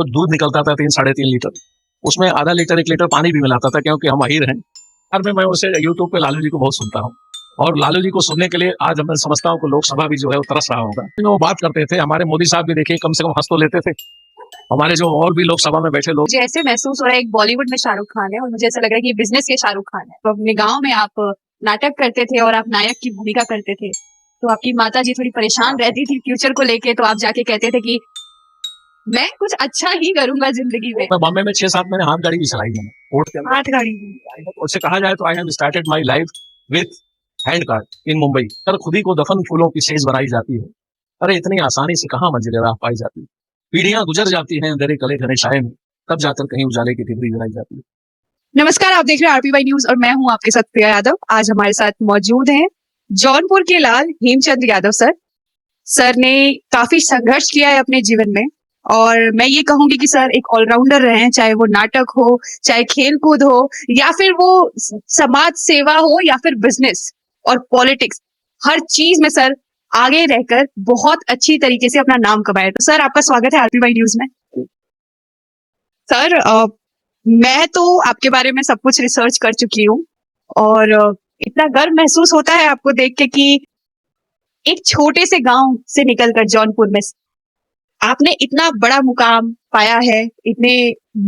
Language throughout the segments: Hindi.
तो दूध निकलता था 3-3.5 लीटर, उसमें आधा लीटर 1 लीटर पानी भी मिलाता था, क्योंकि हम अहीर हैं। और मैं उसे यूट्यूब पे लालू जी को बहुत सुनता हूँ, और लालू जी को सुनने के लिए आज मैं समझता हूँ कि लोकसभा भी जो है वो तरस रहा होगा। वो बात करते थे, हमारे मोदी साहब भी देखिए कम से कम हंस तो लेते थे। हमारे जो और भी लोकसभा में बैठे लोग, मुझे ऐसे महसूस हो रहा है एक बॉलीवुड में शाहरुख खान है और मुझे ऐसा लग रहा है कि बिजनेस के शाहरुख खान है। तो अपने गांव में आप नाटक करते थे और आप नायक की भूमिका करते थे, तो आपकी माता जी थोड़ी परेशान रहती थी फ्यूचर को लेके, तो आप जाके कहते थे कि मैं कुछ अच्छा ही करूंगा जिंदगी में। मैं बॉम्बे में 6-7 महीने हाथ गाड़ी भी चलाई मैंने कोर्ट के अंदर। हाथ गाड़ी उससे कहा जाए तो I have started my life with hand card in Mumbai. Sir खुद ही को दफन फूलों की सेज बनाई जाती है। अरे इतनी आसानी से कहाँ मंजिल राह पाई जाती है। पीढ़ियां गुजर जाती हैं अंधेरे कले घने साए में, तब जाकर कहीं उजाले की डिग्री जलाई जाती है। नमस्कार, आप देख रहे हैं आरपीवाई न्यूज और मैं हूं आपके साथ प्रिया यादव। आज हमारे साथ मौजूद हैं जौनपुर के लाल हेमचंद्र यादव सर। सर ने काफी संघर्ष किया है अपने जीवन में और मैं ये कहूंगी कि सर एक ऑलराउंडर रहे हैं, चाहे वो नाटक हो, चाहे खेल कूद हो, या फिर वो समाज सेवा हो, या फिर बिजनेस और पॉलिटिक्स, हर चीज में सर आगे रहकर बहुत अच्छी तरीके से अपना नाम कमाया। तो सर आपका स्वागत है आरपीवाई न्यूज में। सर मैं तो आपके बारे में सब कुछ रिसर्च कर चुकी हूँ और इतना गर्व महसूस होता है आपको देख के कि एक छोटे से गांव से निकलकर जौनपुर में आपने इतना बड़ा मुकाम पाया है। इतने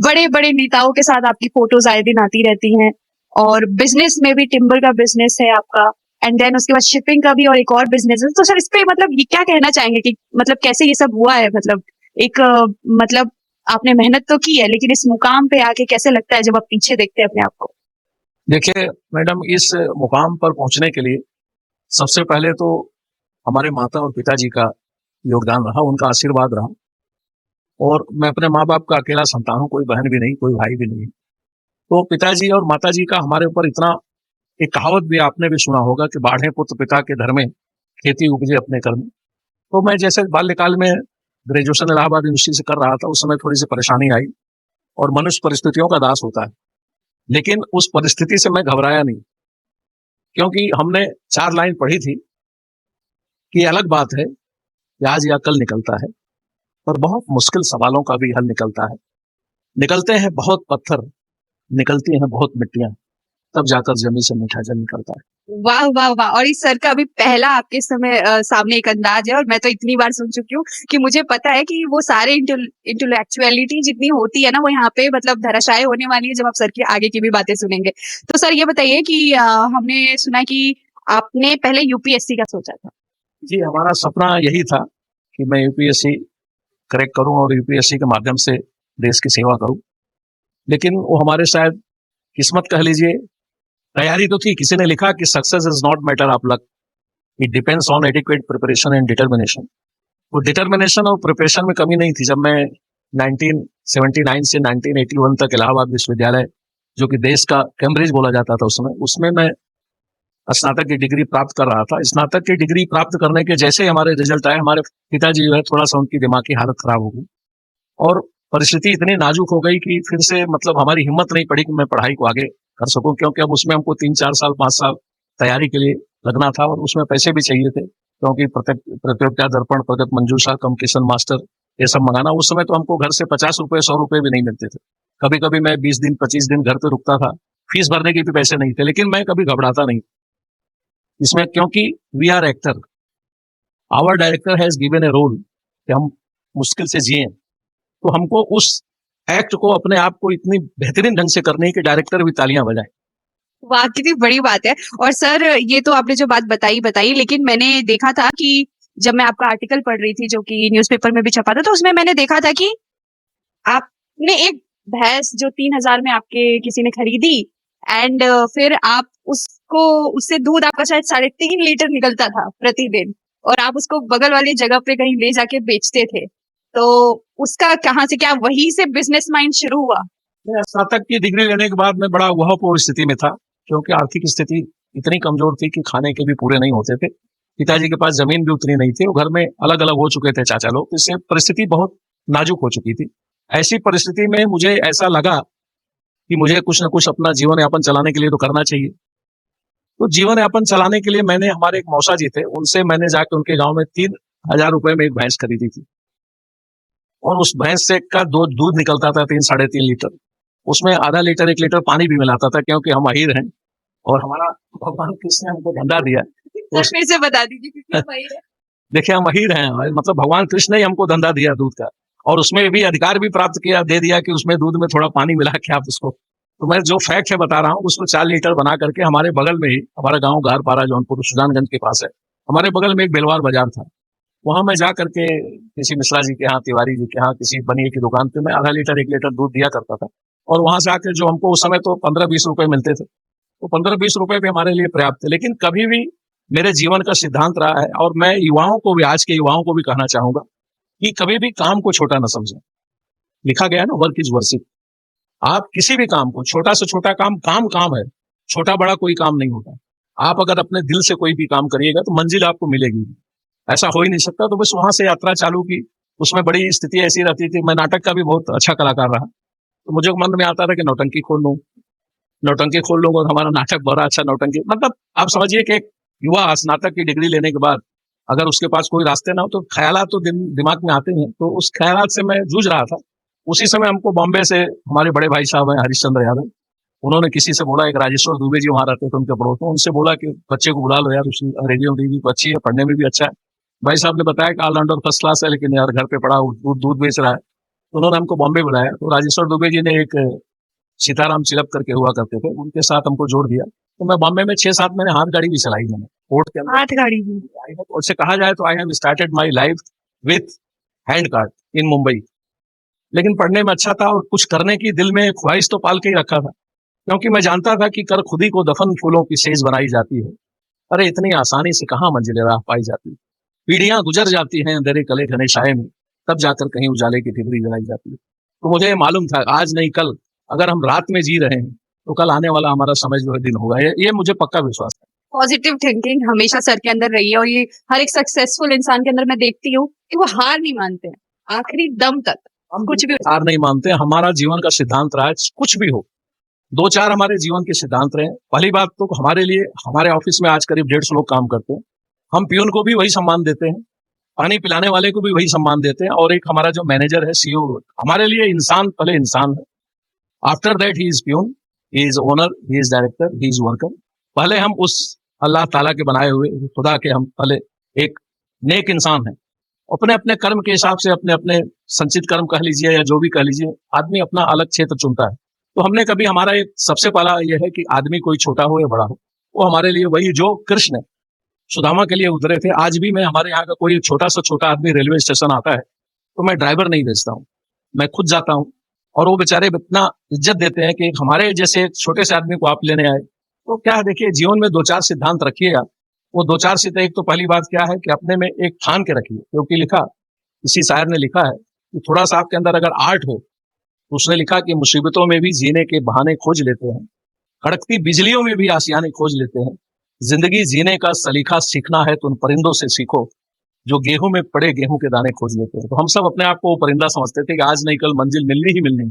बड़े बड़े नेताओं के साथ आपकी फोटोज आए दिन आती रहती हैं और बिजनेस में भी टिम्बर का बिजनेस है आपका, एंड देन उसके बाद शिपिंग का भी और एक और बिजनेस है। तो सर इस पे मतलब ये क्या कहना चाहेंगे कि मतलब कैसे ये सब हुआ है? मतलब एक मतलब आपने मेहनत तो की है, लेकिन इस मुकाम पे आके कैसे लगता है जब आप पीछे देखते हैं अपने आप को? देखिए मैडम, इस मुकाम पर पहुंचने के लिए सबसे पहले तो हमारे माता और पिताजी का योगदान रहा, उनका आशीर्वाद रहा। और मैं अपने माँ बाप का अकेला संतान हूँ, कोई बहन भी नहीं, कोई भाई भी नहीं। तो पिताजी और माताजी का हमारे ऊपर इतना, एक कहावत भी आपने भी सुना होगा कि बाढ़े पुत्र पिता के धर में, खेती उपजे अपने कर्म। तो मैं जैसे बाल्यकाल में ग्रेजुएशन इलाहाबाद यूनिवर्सिटी से कर रहा था, उस समय थोड़ी सी परेशानी आई, और मनुष्य परिस्थितियों का दास होता है। लेकिन उस परिस्थिति से मैं घबराया नहीं, क्योंकि हमने 4 लाइन पढ़ी थी कि अलग बात है कि आज या कल निकलता है, पर बहुत मुश्किल सवालों का भी हल निकलता है। निकलते हैं बहुत पत्थर, निकलती हैं बहुत मिट्टियां, तब जाकर जमीन से मीठा जल निकलता है। वाह वाह वाह! और इस सर का अभी पहला आपके समय सामने एक अंदाज है और मैं तो इतनी बार सुन चुकी हूँ कि मुझे पता है कि वो सारे इंटेलेक्चुअलिटी जितनी होती है ना, वो यहाँ पे मतलब धराशायी होने वाली है जब आप सर की आगे की भी बातें सुनेंगे। तो सर ये बताइए कि हमने सुना कि आपने पहले यूपीएससी का सोचा था। जी, हमारा सपना यही था कि मैं यूपीएससी क्रैक करूं और यूपीएससी के माध्यम से देश की सेवा करूं। लेकिन वो हमारे शायद किस्मत कह लीजिए, तैयारी तो थी। किसी ने लिखा कि success is not matter of luck, it depends on adequate preparation and determination. वो डिटर्मिनेशन और प्रिपरेशन में कमी नहीं थी। जब मैं 1979 से 1981 तक इलाहाबाद विश्वविद्यालय, जो कि देश का कैम्ब्रिज बोला जाता था उस समय, उसमें मैं स्नातक की डिग्री प्राप्त कर रहा था। स्नातक की डिग्री प्राप्त करने के जैसे हमारे रिजल्ट आए, हमारे पिताजी जो है थोड़ा सा उनकी दिमाग की हालत खराब हो गई और परिस्थिति इतनी नाजुक हो गई कि फिर से मतलब हमारी हिम्मत नहीं पड़ी कि मैं पढ़ाई को आगे कर सकूं, क्योंकि अब उसमें हमको 3-4 साल 5 साल तैयारी के लिए लगना था और उसमें पैसे भी चाहिए थे, क्योंकि प्रतियोगिता दर्पण, प्रगत मंजूषा, कम्पिटिशन मास्टर, ये सब मंगाना। उस समय तो हमको घर से 50 रुपए 100 रुपए भी नहीं मिलते थे। कभी कभी मैं 20 दिन 25 दिन घर पे रुकता था, फीस भरने के भी पैसे नहीं थे, लेकिन मैं कभी घबराता नहीं इसमें, क्योंकि we are actor, our director has given a role कि हम मुश्किल से जिए। तो हमको उस एक्ट को, अपने आप को इतनी बेहतरीन ढंग से करने की डायरेक्टर भी तालियां बजाए। वाह कितनी बड़ी बात है। और सर ये तो आपने जो बात बताई, लेकिन मैंने देखा था कि जब मैं आपका आर्टिकल पढ़ रही थी जो कि न्यूज़पेपर में भी छपा था, तो उसमें मैंने देखा था कि आपने एक भैंस जो 3,000 में आपके किसी ने खरीदी, एंड फिर आप उसको, उससे दूध आपका शायद 3.5 लीटर निकलता था प्रतिदिन, और आप उसको बगल वाली जगह पे कहीं ले जाके बेचते थे। तो उसका कहाँ से, क्या वहीं से बिजनेस माइंड शुरू हुआ? स्नातक की डिग्री लेने के बाद मैं बड़ा वहापूर्ण स्थिति में था, क्योंकि आर्थिक स्थिति इतनी कमजोर थी कि खाने के भी पूरे नहीं होते थे। पिताजी के पास जमीन भी उतनी नहीं थी, वो घर में अलग अलग हो चुके थे चाचा लोग, इससे परिस्थिति बहुत नाजुक हो चुकी थी। ऐसी परिस्थिति में मुझे ऐसा लगा कि मुझे कुछ न कुछ अपना जीवन यापन चलाने के लिए तो करना चाहिए। तो जीवन यापन चलाने के लिए मैंने, हमारे एक मौसा जी थे, उनसे मैंने जाकर उनके गांव में 3,000 रुपए में एक भैंस खरीदी थी। और उस भैंस से का दूध निकलता था 3-3.5 लीटर। उसमें आधा लीटर 1 लीटर पानी भी मिलाता था, क्योंकि हम अहीर हैं और हमारा भगवान कृष्ण ने हमको धंधा दिया। सर फिर से बता दीजिए क्योंकि हम वही है। देखिए हम अहीर हैं, मतलब भगवान कृष्ण ने ही हमको धंधा दिया दूध का, और उसमें भी अधिकार भी प्राप्त किया, दे दिया कि उसमें दूध में थोड़ा पानी मिला के आप उसको, तो मैं जो फैक्ट है बता रहा हूँ, उसको 4 लीटर बना करके हमारे बगल में ही, हमारा गांव गारपारा जौनपुर सुजानगंज के पास है, हमारे बगल में एक बेलवार बाजार था, वहां मैं जा करके किसी मिश्रा जी के यहाँ, तिवारी जी के यहाँ, किसी बनिए की दुकान पे मैं आधा लीटर 1 लीटर दूध दिया करता था, और वहां से आकर जो हमको उस समय तो 15-20 रुपए मिलते थे, तो 15-20 रुपए भी हमारे लिए पर्याप्त थे। लेकिन कभी भी मेरे जीवन का सिद्धांत रहा है, और मैं युवाओं को भी, आज के युवाओं को भी कहना चाहूंगा कि कभी भी काम को छोटा न समझें। लिखा गया है ना, वर्क इज वर्शिप। आप किसी भी काम को, छोटा से छोटा काम काम है, छोटा बड़ा कोई काम नहीं होता। आप अगर अपने दिल से कोई भी काम करिएगा तो मंजिल आपको मिलेगी, ऐसा हो ही नहीं सकता। तो बस वहां से यात्रा चालू की, उसमें बड़ी स्थिति ऐसी रहती थी, मैं नाटक का भी बहुत अच्छा कलाकार रहा, तो मुझे मन में आता था कि नौटंकी खोल लूं, नौटंकी खोल लूंगा, हमारा नाटक बड़ा अच्छा नौटंकी, मतलब आप समझिए कि एक युवा स्नातक की डिग्री लेने के बाद अगर उसके पास कोई रास्ते ना हो तो ख्यालात तो दिमाग में आते हैं, तो उस ख्यालात से मैं जूझ रहा था। उसी समय हमको बॉम्बे से हमारे बड़े भाई साहब हैं हरिश्चंद्र यादव, उन्होंने किसी से बोला, एक राजेश्वर दुबे जी वहां रहते थे उनके पड़ोस में, उनसे बोला कि बच्चे को बुला लो यार, उसकी अंग्रेजी अंग्रेजी तो अच्छी है, पढ़ने में भी अच्छा है। भाई साहब ने बताया कि ऑलराउंडर फर्स्ट क्लास है, लेकिन यार घर पे पड़ा दूध बेच रहा है, तो उन्होंने हमको बॉम्बे बुलाया। तो राजेश्वर दुबे जी ने एक सीताराम चिलप करके हुआ करते थे, उनके साथ हमको जोड़ दिया, तो मैं बॉम्बे में 6-7 महीने हाथ गाड़ी भी चलाई मैंने कोर्ट के अंदर। हाथ गाड़ी भी। उससे कहा जाए तो I have started my life with hand card in Mumbai. लेकिन पढ़ने में अच्छा था, और कुछ करने की दिल में ख्वाहिश तो पाल के ही रखा था, क्योंकि मैं जानता था कि कर खुदी को दफन फूलों की सेज बनाई जाती है। अरे इतनी आसानी से कहाँ मंजिल राह पाई जाती, पीढ़ियां गुजर जाती हैं अंधेरे कले घने साये में, तब जाकर कहीं उजाले की ठिकरी जलाई जाती है। तो मुझे ये मालूम था, आज नहीं कल अगर हम रात में जी रहे हैं तो कल आने वाला हमारा समय जो है दिन होगा, ये मुझे पक्का विश्वास है। पॉजिटिव थिंकिंग हमेशा सर के अंदर रही है, और ये हर एक सक्सेसफुल इंसान के अंदर मैं देखती हूँ कि वो हार नहीं मानते हैं आखिरी दम तक, हम कुछ भी। हार नहीं मानते, हमारा जीवन का सिद्धांत रहा है कुछ भी हो, 2-4 हमारे जीवन के सिद्धांत रहे। पहली बात तो हमारे लिए, हमारे ऑफिस में आज करीब 150 लोग काम करते हैं, हम पियून को भी वही सम्मान देते हैं, पानी पिलाने वाले को भी वही सम्मान देते हैं, और एक हमारा जो मैनेजर है सीईओ, हमारे लिए इंसान पहले इंसान है, after that he is peon, he is owner, he is director, he is worker. पहले हम उस अल्लाह ताला के बनाए हुए खुदा के हम पहले एक नेक इंसान हैं। अपने अपने कर्म के हिसाब से, अपने अपने संचित कर्म कह लीजिए या जो भी कह लीजिए, आदमी अपना अलग क्षेत्र चुनता है। तो हमने कभी, हमारा एक सबसे पहला यह है कि आदमी कोई छोटा हो या बड़ा हो, वो हमारे लिए वही जो कृष्ण सुदामा के लिए उतरे थे। आज भी मैं, हमारे यहाँ का कोई छोटा से छोटा आदमी रेलवे स्टेशन आता है तो मैं ड्राइवर नहीं भेजता हूँ, मैं खुद जाता हूँ, और वो बेचारे इतना इज्जत देते हैं कि हमारे जैसे छोटे से आदमी को आप लेने आए। तो क्या है, देखिए जीवन में 2-4 सिद्धांत रखिएगा। वो 2-4 सिद्धांत, एक तो पहली बात क्या है कि अपने में एक ठान के रखिए, क्योंकि लिखा, किसी शायर ने लिखा है कि थोड़ा सा आपके अंदर अगर आर्ट हो, तो उसने लिखा कि मुसीबतों में भी जीने के बहाने खोज लेते हैं, कड़कती बिजलियों में भी आसियाने खोज लेते हैं, जिंदगी जीने का सलीका सीखना है तो उन परिंदों से सीखो जो गेहूं में पड़े गेहूं के दाने खोज लेते हैं। तो हम सब अपने आप को परिंदा समझते थे कि आज नहीं कल मंजिल मिलनी ही मिलनी,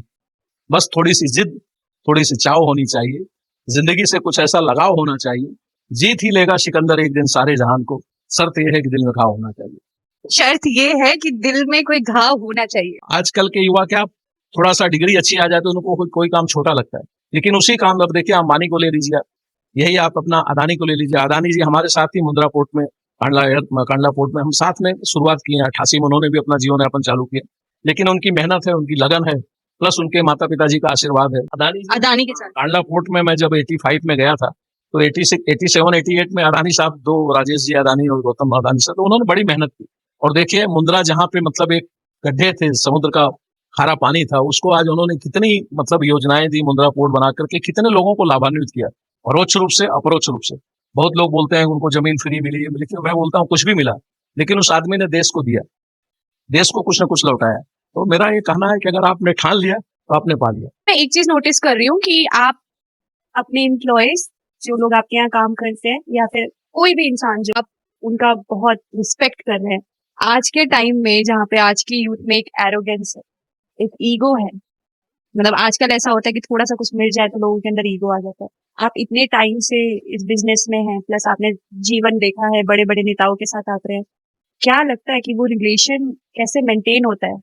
बस थोड़ी सी जिद, थोड़ी सी चाव होनी चाहिए, जिंदगी से कुछ ऐसा लगाव होना चाहिए, जीत ही लेगा सिकंदर एक दिन सारे जहान को, शर्त यह है कि दिल में घाव होना चाहिए। शर्त ये है कि दिल में कोई घाव होना चाहिए। आजकल के युवा क्या, थोड़ा सा डिग्री अच्छी आ जाए तो उनको कोई काम छोटा लगता है, लेकिन उसी काम, अब देखिए अंबानी को ले लीजिए, यही आप अपना अदानी को ले लीजिए। अदानी जी हमारे साथ ही मुंद्रा पोर्ट में, कांडला पोर्ट में हम साथ में शुरुआत की है, 88 में उन्होंने भी अपना जीवन यापन चालू किया, लेकिन उनकी मेहनत है, उनकी लगन है, प्लस उनके माता पिताजी का आशीर्वाद है। अदानी के साथ कांडला पोर्ट में मैं जब 85 में गया था, तो 86, 87, 88 में अदानी साहब, 2 राजेश जी अदानी और गौतम अदानी साहब, तो उन्होंने बड़ी मेहनत की। और देखिए मुंद्रा जहाँ पे मतलब एक गड्ढे थे, समुद्र का खारा पानी था, उसको आज उन्होंने कितनी मतलब योजनाएं दी, मुंद्रा पोर्ट बना करके कितने लोगों को लाभान्वित किया, परोक्ष रूप से अपरोक्ष रूप से। बहुत लोग बोलते हैं उनको जमीन फ्री मिली, लेकिन मैं बोलता हूँ कुछ भी मिला, लेकिन उस आदमी ने देश को दिया, देश को कुछ ना कुछ लौटाया। तो मेरा ये कहना है कि अगर आपने ठान लिया तो आपने पा लिया। मैं एक चीज नोटिस कर रही हूँ कि आप अपने एम्प्लॉयज, जो लोग आपके यहाँ काम करते हैं, या फिर कोई भी इंसान जो आप उनका बहुत रिस्पेक्ट कर रहे हैं, आज के टाइम में जहाँ पे आज की यूथ में एक एरोगेंस है, एक ईगो है, मतलब आजकल ऐसा होता है कि थोड़ा सा कुछ मिल जाए तो लोगों के अंदर ईगो आ जाता है। आप इतने टाइम से इस बिजनेस में हैं, प्लस आपने जीवन देखा है, बड़े बड़े नेताओं के साथ आप रहे हैं, क्या लगता है कि वो रिलेशन कैसे मेंटेन होता है?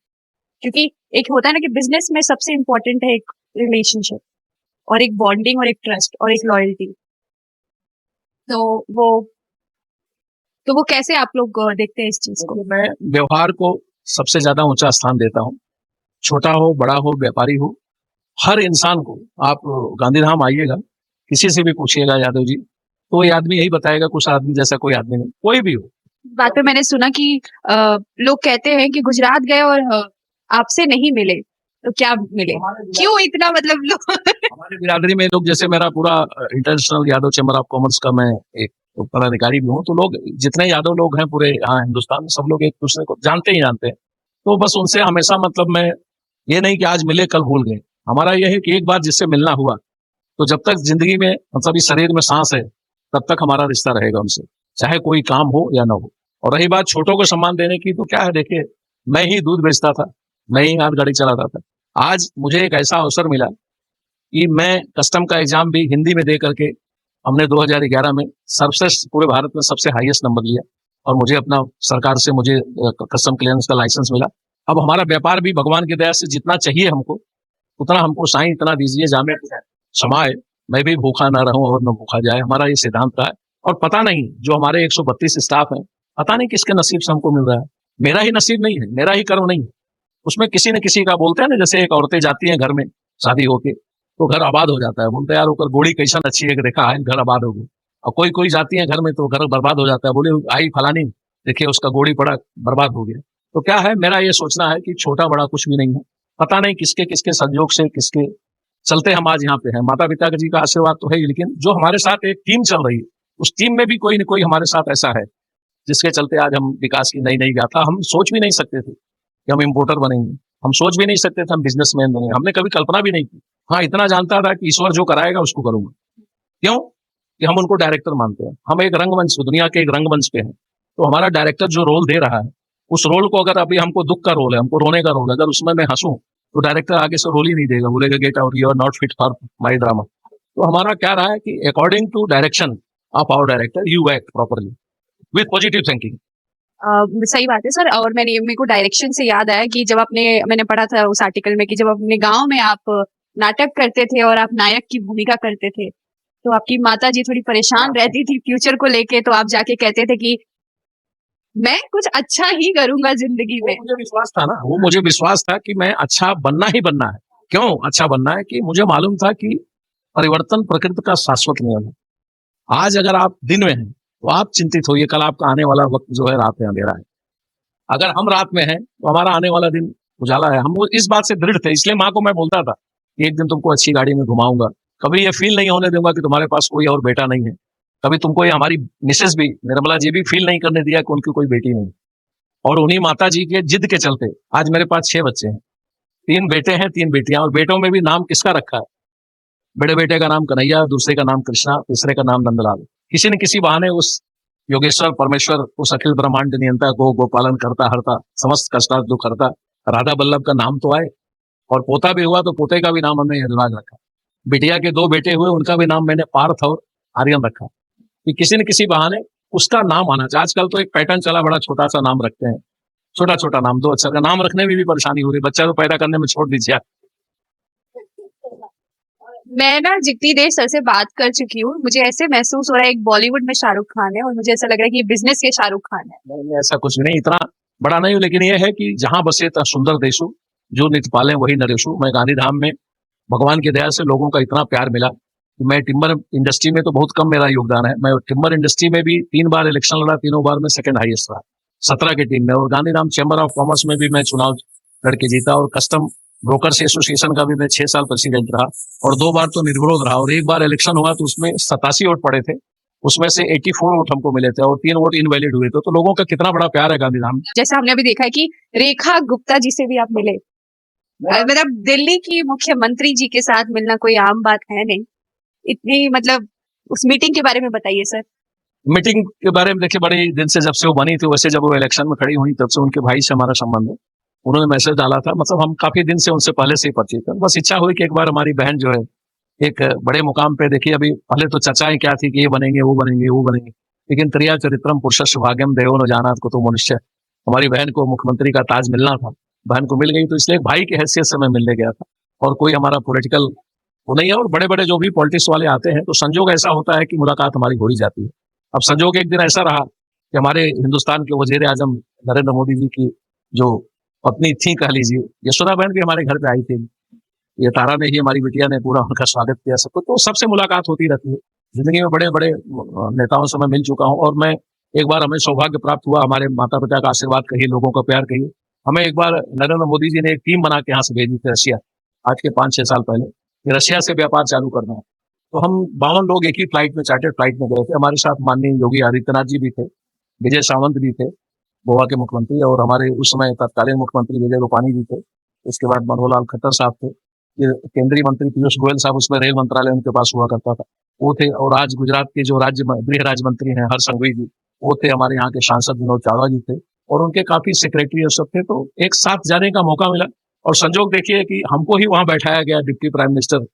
क्योंकि एक होता है ना कि बिजनेस में सबसे इम्पोर्टेंट है एक रिलेशनशिप और एक बॉन्डिंग और एक ट्रस्ट और एक लॉयल्टी। तो वो तो वो कैसे आप लोग देखते हैं इस चीज को? मैं व्यवहार को सबसे ज्यादा ऊंचा स्थान देता हूँ। छोटा हो, बड़ा हो, व्यापारी हो, हर इंसान को आप गांधीधाम आइएगा, किसी से भी पूछिएगा यादव जी, तो ये आदमी यही बताएगा, कुछ आदमी जैसा कोई आदमी नहीं, कोई भी हो। बात पे मैंने सुना कि लोग कहते हैं कि गुजरात गए और आपसे नहीं मिले, तो क्या मिले? क्यों इतना मतलब लोग हमारे बिरादरी में लोग, जैसे मेरा पूरा international Yadav chamber of commerce का मैं एक पदाधिकारी भी हूँ, तो लोग जितने यादव लोग हैं पूरे यहाँ हिंदुस्तान में, सब लोग एक दूसरे को जानते ही जानते हैं। तो बस उनसे हमेशा मतलब मैं ये नहीं कि आज मिले कल भूल गए, हमारा यह है कि एक बार जिससे मिलना हुआ तो जब तक जिंदगी में मतलब इस शरीर में सांस है तब तक हमारा रिश्ता रहेगा उनसे, चाहे कोई काम हो या ना हो। और रही बात छोटों को सम्मान देने की, तो क्या है, देखिए मैं ही दूध बेचता था, मैं ही हाथ गाड़ी चलाता था, आज मुझे एक ऐसा अवसर मिला कि मैं कस्टम का एग्जाम भी हिंदी में दे करके हमने 2011 में सबसे पूरे भारत में सबसे हाईएस्ट नंबर लिया और मुझे अपना सरकार से मुझे कस्टम क्लियरेंस का लाइसेंस मिला। अब हमारा व्यापार भी भगवान की दया से जितना चाहिए हमको उतना हमको साईं इतना दीजिए जामे समाए, मैं भी भूखा ना रहूं और न भूखा जाए, हमारा ये सिद्धांत रहा है। और पता नहीं जो हमारे 132 स्टाफ हैं, पता नहीं किसके नसीब से हमको मिल रहा है, मेरा ही नसीब नहीं है, मेरा ही कर्म नहीं है, उसमें किसी न किसी का। बोलते हैं ना, जैसे एक औरतें जाती हैं घर में शादी होके तो घर आबाद हो जाता है, बोलते हैं यार ऊपर गोड़ी कैसा अच्छी है, देखा है घर आबाद हो गई। और कोई कोई जाती है घर में तो घर बर्बाद हो जाता है, बोले आई फलानी देखिए उसका गोड़ी पड़ा बर्बाद हो गया। तो क्या है, मेरा ये सोचना है कि छोटा बड़ा कुछ भी नहीं है, पता नहीं किसके किसके संयोग से किसके चलते हम आज यहाँ पे हैं। माता पिता जी का आशीर्वाद तो है ही, लेकिन जो हमारे साथ एक टीम चल रही है उस टीम में भी कोई न कोई हमारे साथ ऐसा है जिसके चलते आज हम विकास की नई नई गाथा, हम सोच भी नहीं सकते थे कि हम इम्पोर्टर बनेंगे, हम सोच भी नहीं सकते थे हम बिजनेसमैन बनेंगे, हमने कभी कल्पना भी नहीं की। हाँ, इतना जानता था कि ईश्वर जो कराएगा उसको करूंगा। क्यों? कि हम उनको डायरेक्टर मानते हैं, हम एक रंगमंच, दुनिया के एक रंगमंच पे हैं, तो हमारा डायरेक्टर जो रोल दे रहा है उस रोल को, अगर अभी हमको दुख का रोल है, हमको रोने का रोल है, अगर उसमें मैं हंसूं तो डायरेक्टर आगे से रोल ही नहीं देगा, बोलेगा get out, you are not fit for my drama. तो हमारा क्या रहा है कि according to direction of our director you act properly with positive thinking. सही बात है सर। और मेरे को डायरेक्शन से याद आया कि जब मैंने पढ़ा था उस आर्टिकल में कि जब अपने गांव में आप नाटक करते थे और आप नायक की भूमिका करते थे तो आपकी माता जी थोड़ी परेशान रहती थी फ्यूचर को लेके, तो आप जाके कहते थे कि मैं कुछ अच्छा ही करूंगा जिंदगी में। मुझे विश्वास था ना, वो मुझे विश्वास था कि मैं अच्छा बनना ही बनना है। क्यों अच्छा बनना है? कि मुझे मालूम था कि परिवर्तन प्रकृति का शाश्वत नियम है। आज अगर आप दिन में हैं तो आप चिंतित होइए, कल आपका आने वाला वक्त जो है रात में अंधेरा है। अगर हम रात में हैं तो हमारा आने वाला दिन उजाला है। हम इस बात से दृढ़ थे, इसलिए माँ को मैं बोलता था कि एक दिन तुमको अच्छी गाड़ी में घुमाऊंगा, कभी ये फील नहीं होने दूंगा कि तुम्हारे पास कोई और बेटा नहीं है, कभी तुमको ये हमारी मिसेस भी निर्मला जी भी फील नहीं करने दिया कि उनकी कोई बेटी नहीं। और उन्हीं माता जी के जिद के चलते आज मेरे पास 6 बच्चे हैं, 3 बेटे हैं 3 बेटियां, और बेटों में भी नाम किसका रखा है? बड़े बेटे का नाम कन्हैया, दूसरे का नाम कृष्णा, तीसरे का नाम नंदलाल। किसी न किसी बहाने उस योगेश्वर परमेश्वर, उस अखिल ब्रह्मांड नियंता को गोपालन करता हरता समस्त कष्टार्थ दुख हरता राधा बल्लभ का नाम तो आए। और पोता भी हुआ तो पोते का भी नाम हमने यदुराज रखा। बिटिया के 2 बेटे हुए, उनका भी नाम मैंने पार्थ और आर्यन रखा कि किसी न किसी बहाने उसका नाम आना चाहिए। आजकल तो एक पैटर्न चला, बड़ा छोटा सा नाम रखते हैं, छोटा छोटा नाम, 2 अक्षर का नाम रखने में भी परेशानी हो रही, बच्चा तो पैदा करने में छोड़ दीजिए। मैं ना जितनी देर सर से बात कर चुकी हूँ मुझे ऐसे महसूस हो रहा है एक बॉलीवुड में शाहरुख खान है और मुझे ऐसा लग रहा है कि बिजनेस के शाहरुख खान है। नहीं, ऐसा कुछ नहीं, इतना बड़ा नहीं हूँ, लेकिन यह है कि जहां बसे ता सुंदर देशु, जो नित पाले वही नरेशु। मैं गांधीधाम में भगवान की दया से लोगों का इतना प्यार मिला कि मैं टिम्बर इंडस्ट्री में तो बहुत कम मेरा योगदान है, मैं टिम्बर इंडस्ट्री में भी 3 बार इलेक्शन लड़ा, तीनों बार में सेकंड हाईएस्ट रहा 17 की टीम में। और गांधीधाम चैम्बर ऑफ कॉमर्स में भी मैं चुनाव लड़के जीता, और कस्टम ब्रोकर्स एसोसिएशन का भी मैं 6 साल प्रेसिडेंट रहा, और 2 बार तो निर्विरोध रहा। और एक बार इलेक्शन हुआ तो उसमें 87 वोट पड़े थे, उसमें से 84 वोट हमको मिले थे और 3 वोट इनवैलिड हुए थे। तो लोगों का कितना बड़ा प्यार है गांधीधाम। जैसे हमने अभी देखा है कि रेखा गुप्ता जी से भी आप मिले, मतलब दिल्ली की मुख्यमंत्री जी के साथ मिलना कोई आम बात है नहीं। इतनी मतलब उस मीटिंग के बारे में बताइए सर। मीटिंग के बारे में देखिए, बड़े दिन से जब से वो बनी थी, वैसे जब वो इलेक्शन में खड़ी हुई तब से उनके भाई से हमारा संबंध है। उन्होंने मैसेज डाला था, मतलब हम काफी दिन से उनसे पहले से ही परिचित थे। बस इच्छा हुई कि एक बार हमारी बहन जो है एक बड़े मुकाम पे, देखिए अभी पहले तो चर्चाएं क्या थी कि ये बनेंगे वो बनेंगे वो बनेंगे, लेकिन त्रिया चरित्रम पुरुषस्य भाग्यम देवो न जानात कुतो मनुष्य, हमारी बहन को मुख्यमंत्री का ताज मिलना था। बहन को मिल गई, तो इसलिए एक भाई की हैसियत से मैं मिलने गया था, और कोई हमारा पॉलिटिकल वो नहीं है। और बड़े बड़े जो भी पॉलिटिक्स वाले आते हैं तो संजोग ऐसा होता है कि मुलाकात हमारी हो ही जाती है। अब संजोग एक दिन ऐसा रहा कि हमारे हिंदुस्तान के वजीर आजम नरेंद्र मोदी जी की जो पत्नी थी, कह लीजिए, यशोदा बहन भी हमारे घर पे आई थी। ये तारा ने ही, हमारी बिटिया ने पूरा उनका स्वागत किया सबको। तो सबसे मुलाकात होती रहती है। जिंदगी में बड़े बड़े नेताओं से मैं मिल चुका हूँ, और मैं एक बार हमें सौभाग्य प्राप्त हुआ, हमारे माता पिता का आशीर्वाद कहिए, लोगों का प्यार कहिए, हमें एक बार नरेंद्र मोदी जी ने एक टीम बना के यहाँ से भेजी थी रशिया, आज के 5-6 साल पहले, कि रशिया से व्यापार चालू करना है। तो हम 52 लोग एक ही फ्लाइट में, चार्टर्ड फ्लाइट में गए थे। हमारे साथ माननीय योगी आदित्यनाथ जी भी थे, विजय सावंत भी थे, गोवा के मुख्यमंत्री, और हमारे उस समय तत्कालीन मुख्यमंत्री विजय रूपानी जी थे। उसके बाद मनोहर लाल खट्टर साहब थे, ये केंद्रीय मंत्री पीयूष गोयल साहब, उसमें रेल मंत्रालय उनके पास हुआ करता था, वो थे। और आज गुजरात के जो गृह राज्य मंत्री हैं हर्ष संघवी जी, वो थे। हमारे यहाँ के सांसद विनोद चावड़ा जी थे, और उनके काफी सेक्रेटरी और सब थे। तो एक साथ जाने का मौका मिला, और संजोग देखिए कि हमको ही वहां बैठाया गया डिप्टी प्राइम मिनिस्टर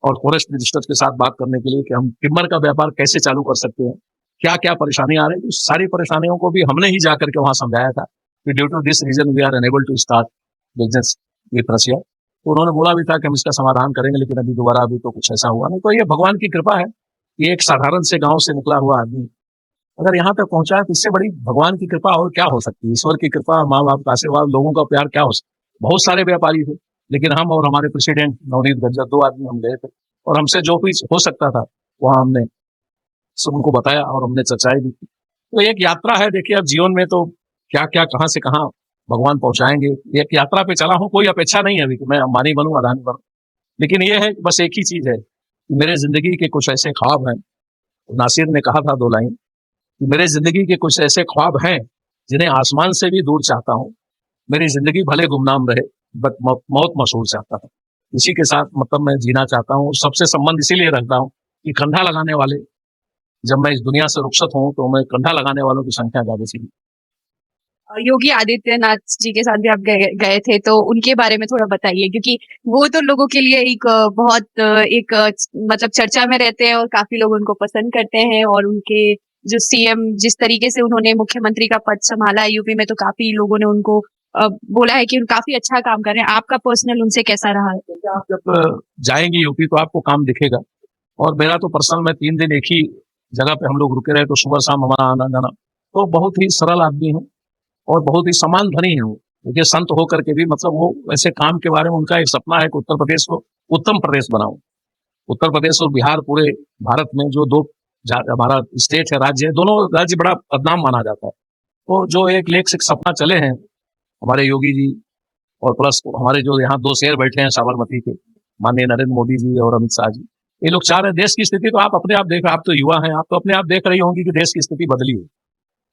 और फॉरेस्ट मिनिस्टर के साथ बात करने के लिए कि हम टिम्बर का व्यापार कैसे चालू कर सकते हैं, क्या क्या परेशानी आ रही है। तो सारी परेशानियों को भी हमने ही जाकर के वहां समझाया था कि due to this reason we are unable to start business with Russia. तो उन्होंने बोला भी था कि हम इसका समाधान करेंगे, लेकिन अभी दोबारा अभी तो कुछ ऐसा हुआ नहीं। तो ये भगवान की कृपा है कि एक साधारण से गांव से निकला हुआ आदमी अगर यहाँ तक पहुंचा है, तो इससे बड़ी भगवान की कृपा और क्या हो सकती है। ईश्वर की कृपा, माँ बाप का आशीर्वाद, लोगों का प्यार क्या हो सकता है। बहुत सारे व्यापारी थे, लेकिन हम और हमारे प्रेसिडेंट नवनीत गज्जर, 2 आदमी हम गए थे, और हमसे जो कुछ हो सकता था वहां हमने सब उनको बताया, और हमने चर्चाएं भी की। तो एक यात्रा है। देखिए, अब जीवन में तो क्या क्या, कहाँ से कहाँ भगवान पहुंचाएंगे। एक यात्रा पे चला हूं, कोई अपेक्षा नहीं है अभी कि मैं अंबानी बनूं, अदानी बनूं, लेकिन ये है बस एक ही चीज है कि मेरे जिंदगी के कुछ ऐसे ख्वाब हैं। नासिर ने कहा था 2 लाइन कि मेरे जिंदगी के कुछ ऐसे ख्वाब हैं जिन्हें आसमान से भी दूर चाहता हूं। मेरी जिंदगी भले गुमनाम रहे, बट मौत मशहूर चाहता हूं। इसी के साथ मतलब मैं जीना चाहता हूँ। सबसे संबंध इसीलिए रखता हूँ कि कंधा लगाने वाले, जब मैं इस दुनिया से रुखसत हूँ, तो मैं कंधा लगाने वालों की संख्या ज्यादा सी। योगी आदित्यनाथ जी के साथ भी आप गए थे, तो उनके बारे में थोड़ा बताइए, क्योंकि वो तो लोगों के लिए एक बहुत एक मतलब चर्चा में रहते हैं, और काफी लोग उनको पसंद करते हैं। और उनके जो सीएम, जिस तरीके से उन्होंने मुख्यमंत्री का पद संभाला यूपी में, तो काफी लोगों ने उनको बोला है कि काफी अच्छा काम कर रहे हैं। आपका पर्सनल उनसे कैसा रहा है? आप जब जाएंगे यूपी तो आपको काम दिखेगा। और मेरा तो पर्सनल, मैं 3 दिन एक ही जगह पे हम लोग रुके रहे, तो सुबह शाम हमारा आना जाना। तो बहुत ही सरल आदमी है और बहुत ही सम्मान धनी है वो। देखिए, संत होकर के भी मतलब वो ऐसे काम के बारे में उनका एक सपना है कि उत्तर प्रदेश को उत्तम प्रदेश बनाओ। उत्तर प्रदेश और बिहार पूरे भारत में जो 2 हमारा स्टेट है, राज्य है, दोनों राज्य बड़ा बदनाम माना जाता है। तो जो एक लेख से सपना चले हैं हमारे योगी जी, और प्लस हमारे जो यहाँ 2 शेर बैठे हैं साबरमती के, माननीय नरेंद्र मोदी जी और अमित शाह जी, ये लोग चाह रहे हैं देश की स्थिति। तो आप अपने आप देख, आप तो युवा हैं, आप तो अपने आप देख रही होंगी कि देश की स्थिति बदली है,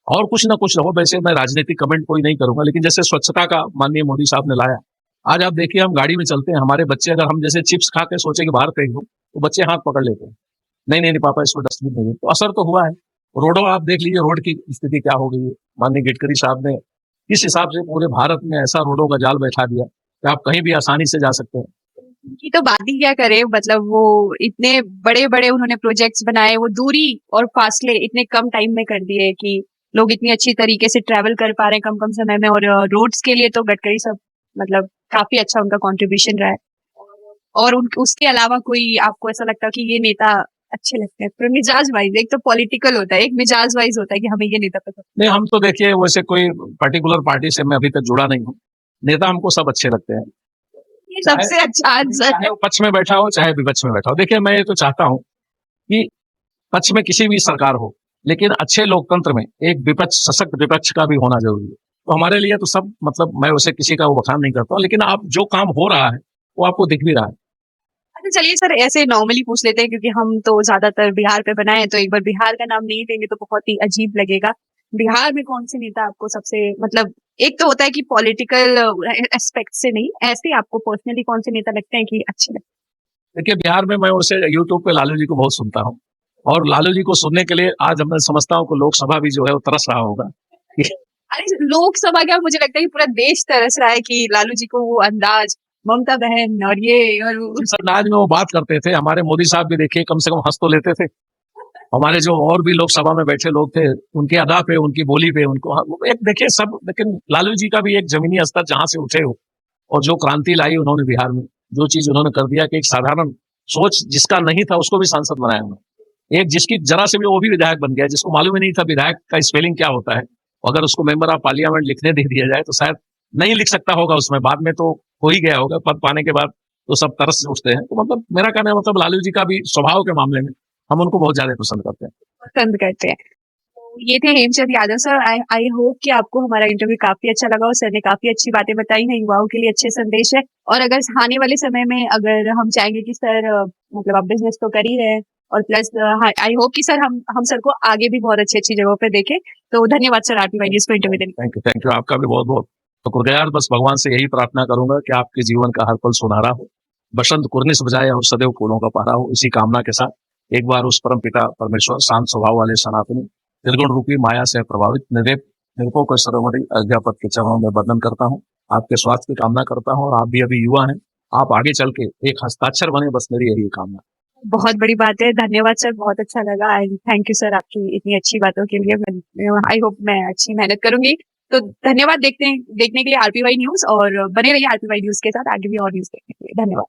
और कुछ ना कुछ रहो। वैसे मैं राजनीतिक कमेंट कोई नहीं करूंगा, लेकिन जैसे स्वच्छता का माननीय मोदी साहब ने लाया, आज आप देखिए हम गाड़ी में चलते हैं, हमारे बच्चे अगर हम जैसे चिप्स खा के सोचे कि बाहर फेंक दो, तो बच्चे हाथ पकड़ लेते हैं, नहीं नहीं नहीं पापा इसको डस्टबिन नहीं। तो असर तो हुआ है। रोडों आप देख लीजिए, रोड की स्थिति क्या हो गई है। माननीय गडकरी साहब ने इस हिसाब से पूरे भारत में ऐसा रोडों का जाल बैठा दिया कि आप कहीं भी आसानी से जा सकते हैं। की तो बात ही क्या करें, मतलब वो इतने बड़े बड़े उन्होंने प्रोजेक्ट्स बनाए, वो दूरी और फासले इतने कम टाइम में कर दिए कि लोग इतनी अच्छी तरीके से ट्रैवल कर पा रहे हैं कम कम समय में। और रोड्स के लिए तो गडकरी सब मतलब काफी अच्छा उनका कंट्रीब्यूशन रहा है। और उसके अलावा कोई आपको ऐसा लगता है कि ये नेता अच्छे लगते हैं? पर मिजाज वाइज, एक तो पॉलिटिकल होता है, एक मिजाज वाइज होता है कि हमें ये नेता पसंद नहीं, हम तो देखिए वैसे कोई पर्टिकुलर पार्टी से मैं अभी तक जुड़ा नहीं हूँ। नेता हमको सब अच्छे लगते हैं, ये सबसे अच्छा आंसर है। चाहे वो पक्ष में बैठा हो चाहे विपक्ष में बैठा हो। देखिए, मैं ये तो चाहता हूँ कि पक्ष में किसी भी सरकार हो, लेकिन अच्छे लोकतंत्र में एक विपक्ष, सशक्त विपक्ष का भी होना जरूरी है। तो हमारे लिए तो सब मतलब मैं उसे किसी का वो बखान नहीं करता, लेकिन आप जो काम हो रहा है वो आपको दिख भी रहा है। अच्छा चलिए सर, ऐसे नॉर्मली पूछ लेते हैं, क्योंकि हम तो ज्यादातर बिहार पे बनाए हैं, तो एक बार बिहार का नाम नहीं लेंगे तो बहुत ही अजीब लगेगा। बिहार में कौन से नेता आपको सबसे मतलब, एक तो होता है कि पॉलिटिकल एस्पेक्ट से नहीं, ऐसे आपको पर्सनली कौन से नेता लगते हैं कि अच्छे लगते हैं? देखिए, बिहार में मैं उसे यूट्यूब पे लालू जी को बहुत सुनता हूँ, और लालू जी को सुनने के लिए आज मैं समझता हूँ कि लोकसभा भी जो है वो तरस रहा होगा। अरे लोकसभा क्या, मुझे लगता है कि पूरा देश तरस रहा है कि लालू जी को वो अंदाज, ममता बहन और ये और जिस अंदाज में वो बात करते थे, हमारे मोदी साहब भी देखिए कम से कम हंस तो लेते थे। हमारे जो और भी लोकसभा में बैठे लोग थे, उनके अदा पे, उनकी बोली पे, उनको एक देखिए सब, लेकिन लालू जी का भी एक जमीनी स्तर जहां से उठे हो और जो क्रांति लाई उन्होंने बिहार में, जो चीज उन्होंने कर दिया कि एक साधारण सोच जिसका नहीं था उसको भी सांसद बनाया उन्होंने, एक जिसकी जरा से भी वो भी विधायक बन गया, जिसको मालूम ही नहीं था विधायक का स्पेलिंग क्या होता है, अगर उसको मेंबर ऑफ पार्लियामेंट लिखने दे दिया जाए तो शायद नहीं लिख सकता होगा उसमें, बाद में तो हो ही गया होगा, पद पाने के बाद तो सब तरस से उठते हैं। तो मतलब मेरा कहना है, मतलब लालू जी का भी स्वभाव के मामले में हम उनको बहुत ज्यादा पसंद करते हैं। पसंद करते हैं। तो ये थे Hemchand Yadav sir. I hope कि आपको हमारा इंटरव्यू काफी अच्छा लगा और सर ने काफी अच्छी बातें बताई हैं, युवाओं के लिए अच्छे संदेश है। और अगर आने वाले समय में अगर हम चाहेंगे कि सर मतलब आप बिजनेस तो कर ही रहे हैं और प्लस आई होप कि सर हम सर को आगे भी बहुत अच्छी अच्छी जगहों पे देखें। तो धन्यवाद सर आरपीवाई न्यूज़ को इंटरव्यू देने। थैंक यू, आपका भी बहुत बहुत शुक्रगुजार। बस भगवान से यही प्रार्थना करूंगा कि आपके जीवन का हर पल सुनहरा हो, बसंत कुर्निश बजाए और सदैव फूलों का पहरा हो। इसी कामना के साथ एक बार उस परम पिता परमेश्वर, शांत स्वभाव वाले सनातनी, निर्गुण रूपी माया से प्रभावित निर्देव निरपो को सर्वमणि अध्यापक के चरणों में वंदन करता हूँ। आपके स्वास्थ्य की कामना करता हूँ और आप भी अभी युवा हैं, आप आगे चल के एक हस्ताक्षर बने, बस मेरी यही कामना। बहुत बड़ी बात है। धन्यवाद सर, बहुत अच्छा लगा। एंड थैंक यू सर आपकी इतनी अच्छी बातों के लिए। आई होप मैं अच्छी मेहनत करूंगी। तो धन्यवाद देखने के लिए आरपीवाई न्यूज़, और बने रहिए आरपीवाई न्यूज़ के साथ, आगे भी और न्यूज़ देखने के लिए। धन्यवाद।